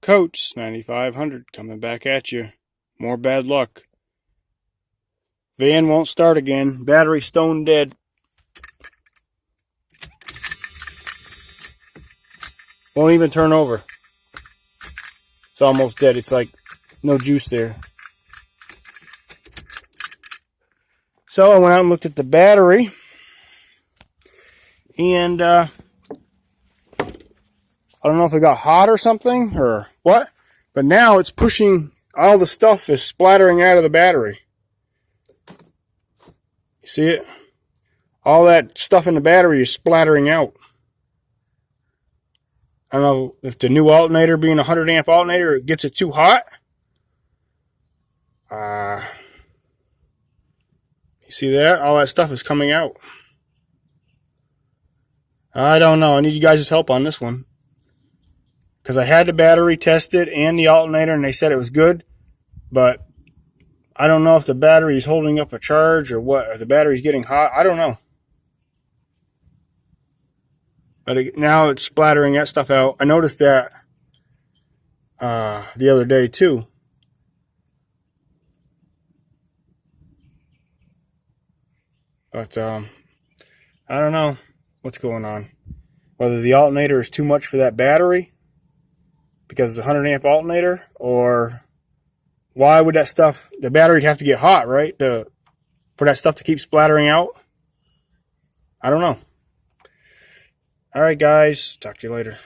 Coates 9500 coming back at you. More bad luck. Van won't start again. Battery stone dead. Won't even turn over. It's almost dead. It's like no juice there. So I went out and looked at the battery. And I don't know if it got hot or something or what. But now it's pushing, all the stuff is splattering out of the battery. You see it? All that stuff in the battery is splattering out. I don't know if the new alternator, being a 100 amp alternator, gets it too hot. You see that? All that stuff is coming out. I don't know. I need you guys' help on this one. Because I had the battery tested and the alternator, and they said it was good. But I don't know if the battery is holding up a charge or what. Or the battery's getting hot. I don't know. But now it's splattering that stuff out. I noticed that the other day too. But I don't know what's going on. Whether the alternator is too much for that battery because it's a 100 amp alternator, or why would that stuff, the battery would have to get hot, right? For that stuff to keep splattering out? I don't know. All right, guys. Talk to you later.